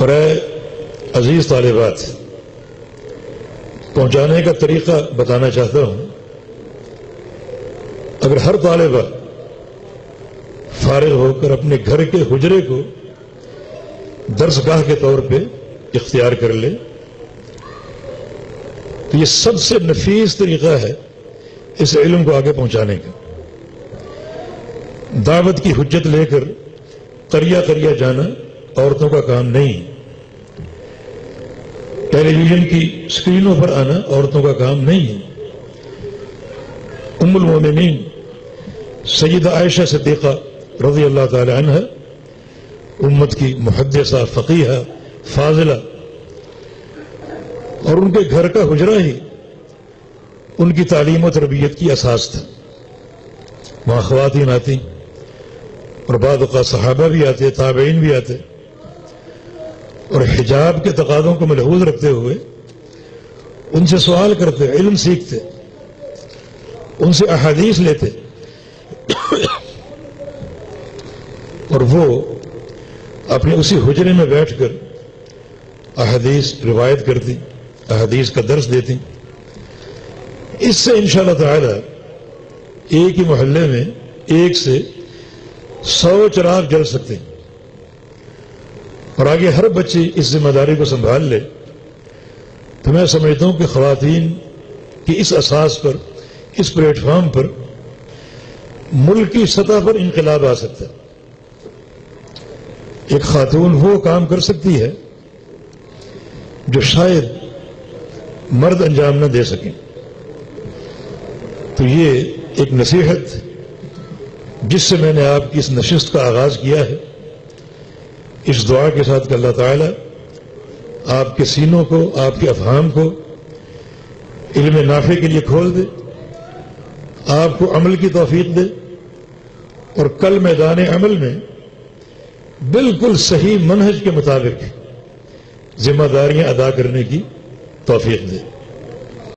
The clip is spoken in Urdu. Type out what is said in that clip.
اور اے عزیز طالبات، پہنچانے کا طریقہ بتانا چاہتا ہوں. اگر ہر طالبہ فارغ ہو کر اپنے گھر کے حجرے کو درس گاہ کے طور پہ اختیار کر لے تو یہ سب سے نفیس طریقہ ہے اس علم کو آگے پہنچانے کا. دعوت کی حجت لے کر قریہ قریہ جانا عورتوں کا کام نہیں. ٹیلی ویژن کی اسکرینوں پر آنا عورتوں کا کام نہیں ہے. ام المومنین سیدہ عائشہ صدیقہ رضی اللہ تعالی عنہ، امت کی محدثہ، فقیہہ، فاضلہ، اور ان کے گھر کا حجرہ ہی ان کی تعلیم و تربیت کی اساس تھا. وہاں خواتین آتی اور بعض اوقات صحابہ بھی آتے، تابعین بھی آتے، اور حجاب کے تقاضوں کو ملحوظ رکھتے ہوئے ان سے سوال کرتے، علم سیکھتے، ان سے احادیث لیتے، اور وہ اپنے اسی حجرے میں بیٹھ کر احادیث روایت کرتی، احادیث کا درس دیتی. اس سے انشاءاللہ تعالی ایک ہی محلے میں 1 سے 100 چراغ جل سکتے ہیں. اور آگے ہر بچی اس ذمہ داری کو سنبھال لے تو میں سمجھتا ہوں کہ خواتین کی اس اساس پر، اس پلیٹ فارم پر ملکی سطح پر انقلاب آ سکتا ہے. ایک خاتون وہ کام کر سکتی ہے جو شاید مرد انجام نہ دے سکیں. تو یہ ایک نصیحت جس سے میں نے آپ کی اس نشست کا آغاز کیا ہے، اس دعا کے ساتھ کہ اللہ تعالی آپ کے سینوں کو، آپ کے افہام کو علم نافع کے لیے کھول دے، آپ کو عمل کی توفیق دے، اور کل میدان عمل میں بالکل صحیح منہج کے مطابق ذمہ داریاں ادا کرنے کی توفیق دے.